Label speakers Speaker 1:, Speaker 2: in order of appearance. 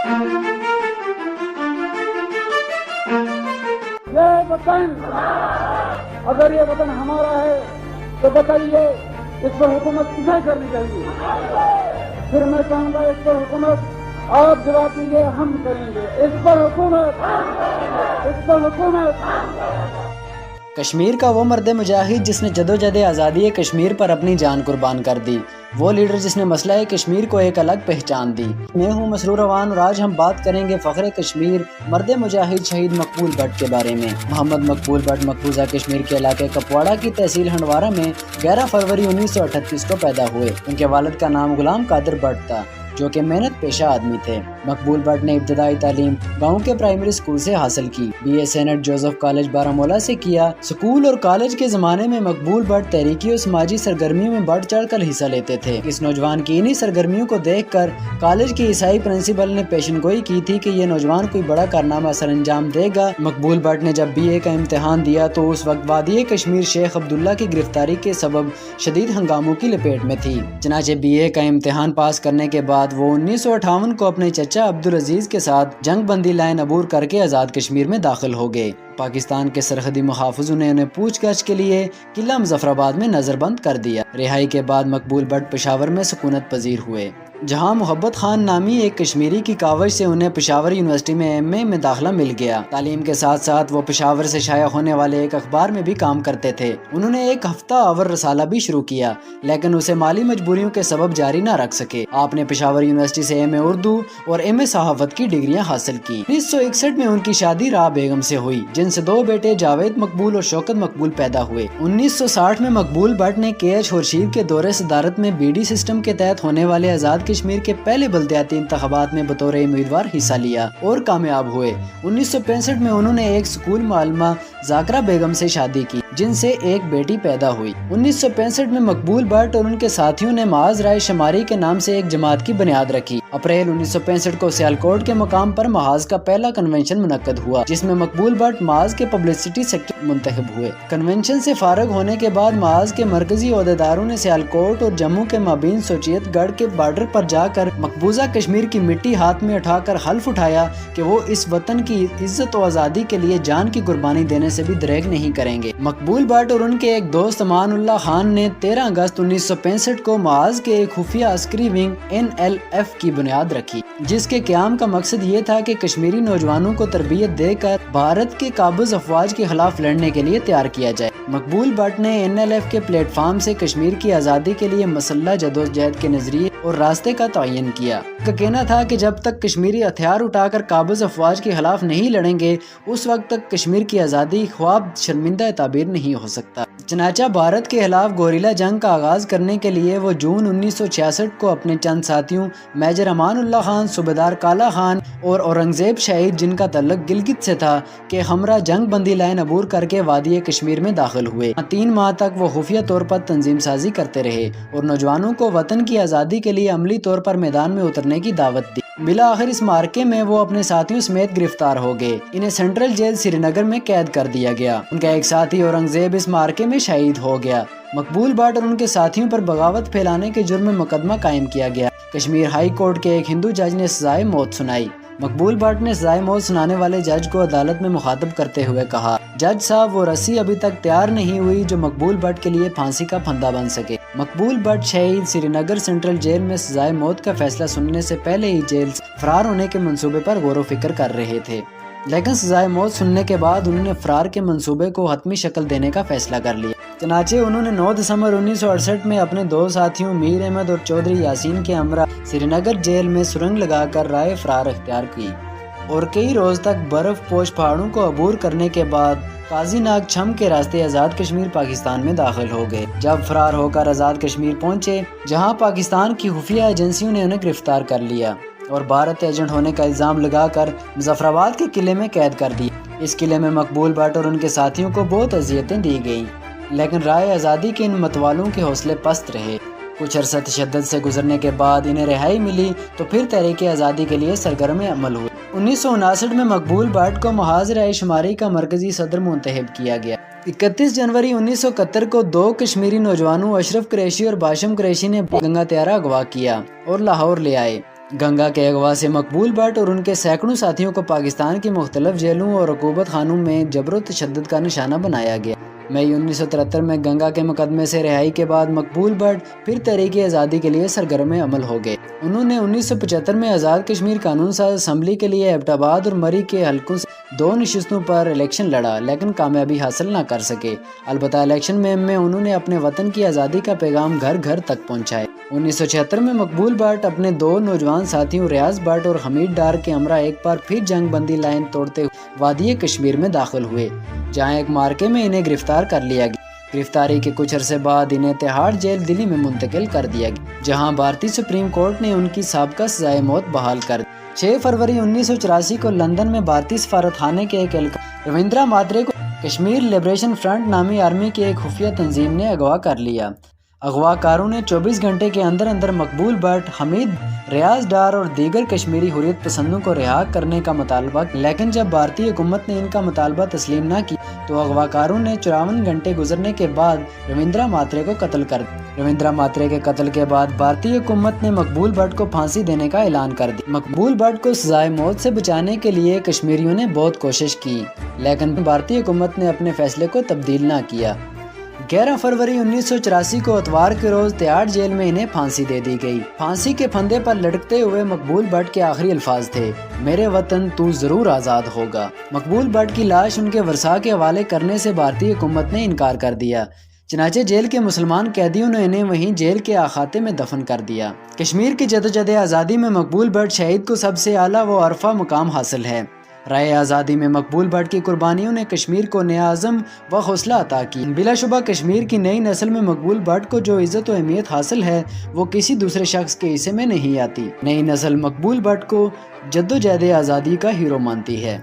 Speaker 1: یہ وطن اگر یہ وطن ہمارا ہے تو بتائیے اس پر حکومت کسے کرنی چاہیے؟ پھر میں کہوں گا اس پر حکومت آپ جواب دیجیے، ہم کریں گے اس پر حکومت، اس پر حکومت۔
Speaker 2: کشمیر کا وہ مرد مجاہد جس نے جدوجہد آزادی کشمیر پر اپنی جان قربان کر دی، وہ لیڈر جس نے مسئلہ کشمیر کو ایک الگ پہچان دی۔ میں ہوں مسرور اوان اور آج ہم بات کریں گے فخر کشمیر مرد مجاہد شہید مقبول بٹ کے بارے میں۔ محمد مقبول بٹ مقبوضہ کشمیر کے علاقے کپواڑہ کی تحصیل ہنڈوارہ میں 11 فروری 1938 کو پیدا ہوئے۔ ان کے والد کا نام غلام قادر بٹ تھا جو کہ محنت پیشہ آدمی تھے۔ مقبول بٹ نے ابتدائی تعلیم گاؤں کے پرائمری اسکول سے حاصل کی، BA saint Joseph college Baramulla سے کیا۔ اسکول اور کالج کے زمانے میں مقبول بٹ تحریکی اور سماجی سرگرمیوں میں بڑھ چڑھ کر حصہ لیتے تھے۔ اس نوجوان کی انہی سرگرمیوں کو دیکھ کر کالج کی عیسائی پرنسپل نے پیشن گوئی کی تھی کہ یہ نوجوان کوئی بڑا کارنامہ سر انجام دے گا۔ مقبول بٹ نے جب BA کا امتحان دیا تو اس وقت وادی کشمیر شیخ عبداللہ کی گرفتاری کے سبب شدید ہنگاموں کی لپیٹ میں تھی۔ چنانچہ BA کا امتحان پاس کرنے کے بعد وہ 1958 کو اپنے چچا عبدالعزیز کے ساتھ جنگ بندی لائن عبور کر کے آزاد کشمیر میں داخل ہو گئے۔ پاکستان کے سرحدی محافظوں نے انہیں پوچھ گچھ کے لیے قلعہ مظفرآباد میں نظر بند کر دیا۔ رہائی کے بعد مقبول بٹ پشاور میں سکونت پذیر ہوئے، جہاں محبت خان نامی ایک کشمیری کی کاوش سے انہیں پشاور یونیورسٹی میں MA میں داخلہ مل گیا۔ تعلیم کے ساتھ ساتھ وہ پشاور سے شائع ہونے والے ایک اخبار میں بھی کام کرتے تھے۔ انہوں نے ایک ہفتہ آور رسالہ بھی شروع کیا لیکن اسے مالی مجبوریوں کے سبب جاری نہ رکھ سکے۔ آپ نے پشاور یونیورسٹی سے MA اردو اور MA صحافت کی ڈگریاں حاصل کی۔ 1961 میں ان کی شادی راہ بیگم سے ہوئی جن سے 2 بیٹے جاوید مقبول اور شوکت مقبول پیدا ہوئے۔ 1960 میں مقبول بٹ نے KH خورشید کے دور صدارت میں BD سسٹم کے تحت ہونے والے آزاد کشمیر کے پہلے بلدیاتی انتخابات میں بطور امیدوار حصہ لیا اور کامیاب ہوئے۔ 1965 میں انہوں نے ایک اسکول معلمہ ذاکرہ بیگم سے شادی کی جن سے ایک بیٹی پیدا ہوئی۔ 1965 میں مقبول بٹ اور ان کے ساتھیوں نے معاذ رائے شماری کے نام سے ایک جماعت کی بنیاد رکھی۔ اپریل 1965 کو سیالکوٹ کے مقام پر محاذ کا پہلا کنونشن منعقد ہوا جس میں مقبول بٹ محاذ کے پبلسٹی سیکٹر منتخب ہوئے۔ کنونشن سے فارغ ہونے کے بعد محاذ کے مرکزی عہدیداروں نے سیالکوٹ اور جموں کے مابین سوچیت گڑھ کے بارڈر پر جا کر مقبوضہ کشمیر کی مٹی ہاتھ میں اٹھا کر حلف اٹھایا کہ وہ اس وطن کی عزت و آزادی کے لیے جان کی قربانی دینے سے بھی دریغ نہیں کریں گے۔ مقبول بٹ اور ان کے ایک دوست امان اللہ خان نے 13 اگست 1965 کو محاذ کے ایک خفیہ عسکری ونگ NLF کی بنیاد رکھی جس کے قیام کا مقصد یہ تھا کہ کشمیری نوجوانوں کو تربیت دے کر بھارت کے قابض افواج کے خلاف لڑنے کے لیے تیار کیا جائے۔ مقبول بٹ نے NLF کے پلیٹ فارم سے کشمیر کی آزادی کے لیے مسلح جدوجہد کے نظریے اور راستے کا تعین کیا۔ کا کہنا تھا کہ جب تک کشمیری ہتھیار اٹھا کر قابض افواج کے خلاف نہیں لڑیں گے اس وقت تک کشمیر کی آزادی خواب شرمندہ تعبیر نہیں ہو سکتا۔ چنانچہ بھارت کے خلاف گوریلا جنگ کا آغاز کرنے کے لیے وہ جون 1966 کو اپنے چند ساتھیوں میجر امان اللہ خان، صوبیدار کالا خان اور اورنگزیب شہید جن کا تعلق گلگت سے تھا کہ ہمراہ جنگ بندی لائن عبور کر کے وادی کشمیر میں داخل ہوئے۔ 3 ماہ تک وہ خفیہ طور پر تنظیم سازی کرتے رہے اور نوجوانوں کو وطن کی آزادی کے لیے عملی طور پر میدان میں اترنے کی دعوت دی۔ بالآخر اس معرکے میں وہ اپنے ساتھیوں سمیت گرفتار ہو گئے۔ انہیں سینٹرل جیل سری نگر میں قید کر دیا گیا۔ ان کا ایک ساتھی اورنگزیب اس معرکے میں شہید ہو گیا۔ مقبول بٹ اور ان کے ساتھیوں پر بغاوت پھیلانے کے جرم میں مقدمہ قائم کیا گیا۔ کشمیر ہائی کورٹ کے ایک ہندو جج نے سزائے موت سنائی۔ مقبول بٹ نے سزائے موت سنانے والے جج کو عدالت میں مخاطب کرتے ہوئے کہا، جج صاحب وہ رسی ابھی تک تیار نہیں ہوئی جو مقبول بٹ کے لیے پھانسی کا پھندا بن سکے۔ مقبول بٹ شہید سری نگر سینٹرل جیل میں سزائے موت کا فیصلہ سننے سے پہلے ہی جیل سے فرار ہونے کے منصوبے پر غور و فکر کر رہے تھے، لیکن سزائے موت سننے کے بعد انہوں نے فرار کے منصوبے کو حتمی شکل دینے کا فیصلہ کر لیا۔ چنانچہ انہوں نے 9 دسمبر 1968 میں اپنے 2 ساتھیوں میر احمد اور چودھری یاسین کے ہمراہ سری نگر جیل میں سرنگ لگا کر راہ فرار اختیار کی اور کئی روز تک برف پوش پہاڑوں کو عبور کرنے کے بعد قاضی ناگ چھم کے راستے آزاد کشمیر پاکستان میں داخل ہو گئے۔ جب فرار ہو کر آزاد کشمیر پہنچے جہاں پاکستان کی خفیہ ایجنسیوں نے انہیں گرفتار کر لیا اور بھارت ایجنٹ ہونے کا الزام لگا کر مظفرآباد کے قلعے میں قید کر دیا۔ اس قلعے میں مقبول بٹ اور ان کے ساتھیوں کو بہت اذیتیں دی گئیں لیکن رائے آزادی کے ان متوالوں کے حوصلے پست رہے۔ کچھ عرصہ تشدد سے گزرنے کے بعد انہیں رہائی ملی تو پھر تحریک آزادی کے لیے سرگرم عمل ہوئے۔ 1959 میں مقبول بٹ کو محاذ رائے شماری کا مرکزی صدر منتخب کیا گیا۔ 31 جنوری 1971 کو 2 کشمیری نوجوانوں اشرف قریشی اور باشم قریشی نے گنگا تیارا اغوا کیا اور لاہور لے آئے۔ گنگا کے اغوا سے مقبول بٹ اور ان کے سینکڑوں ساتھیوں کو پاکستان کی مختلف جیلوں اور عقوبت خانوں میں جبر و تشدد کا نشانہ بنایا گیا۔ مئی 1973 میں گنگا کے مقدمے سے رہائی کے بعد مقبول بٹ پھر تحریک آزادی کے لیے سرگرم عمل ہو گئے۔ انہوں نے 1975 میں آزاد کشمیر قانون ساز اسمبلی کے لیے ایبٹ آباد اور مری کے حلقوں سے 2 نشستوں پر الیکشن لڑا لیکن کامیابی حاصل نہ کر سکے۔ البتہ الیکشن میں انہوں نے اپنے وطن کی آزادی کا پیغام گھر گھر تک پہنچائے۔ 1976 میں مقبول بٹ اپنے 2 نوجوان ساتھیوں ریاض بٹ اور حمید ڈار کے ہمراہ ایک بار پھر جنگ بندی لائن توڑتے ہوئے وادی کشمیر میں داخل ہوئے، جہاں ایک مارکے میں انہیں گرفتار کر لیا گیا۔ گرفتاری کے کچھ عرصے بعد انہیں تہاڑ جیل دلی میں منتقل کر دیا گیا، جہاں بھارتی سپریم کورٹ نے ان کی سابقہ سزائے موت بحال کر دی۔ 6 فروری 1984 کو لندن میں بھارتی سفارت خانے کے ایک اہلکار رویندرا ماترے کو کشمیر لبریشن فرنٹ نامی آرمی کی ایک خفیہ تنظیم نے اغوا کر لیا۔ اغوا کاروں نے 24 گھنٹے کے اندر مقبول بٹ، حمید، ریاض ڈار اور دیگر کشمیری حریت پسندوں کو رہا کرنے کا مطالبہ کیا، لیکن جب بھارتی حکومت نے ان کا مطالبہ تسلیم نہ کیا تو اغوا کاروں نے 54 گھنٹے گزرنے کے بعد رویندرا ماترے کو قتل کر دیا۔ رویندرا ماترے کے قتل کے بعد بھارتی حکومت نے مقبول بٹ کو پھانسی دینے کا اعلان کر دیا۔ مقبول بٹ کو سزائے موت سے بچانے کے لیے کشمیریوں نے بہت کوشش کی، لیکن بھارتی حکومت نے اپنے فیصلے کو تبدیل نہ کیا۔ 11 فروری 1984 کو اتوار کے روز تہاڑ جیل میں انہیں پھانسی دے دی گئی۔ پھانسی کے پھندے پر لٹکتے ہوئے مقبول بٹ کے آخری الفاظ تھے، میرے وطن تو ضرور آزاد ہوگا۔ مقبول بٹ کی لاش ان کے ورثاء کے حوالے کرنے سے بھارتی حکومت نے انکار کر دیا، چنانچہ جیل کے مسلمان قیدیوں نے انہیں وہیں جیل کے احاطے میں دفن کر دیا۔ کشمیر کی جدوجہد آزادی میں مقبول بٹ شہید کو سب سے اعلیٰ و عرفہ مقام حاصل ہے۔ رائے آزادی میں مقبول بٹ کی قربانیوں نے کشمیر کو نیا عزم و حوصلہ عطا کی۔ بلا شبہ کشمیر کی نئی نسل میں مقبول بٹ کو جو عزت و اہمیت حاصل ہے وہ کسی دوسرے شخص کے حصے میں نہیں آتی۔ نئی نسل مقبول بٹ کو جدوجہد آزادی کا ہیرو مانتی ہے۔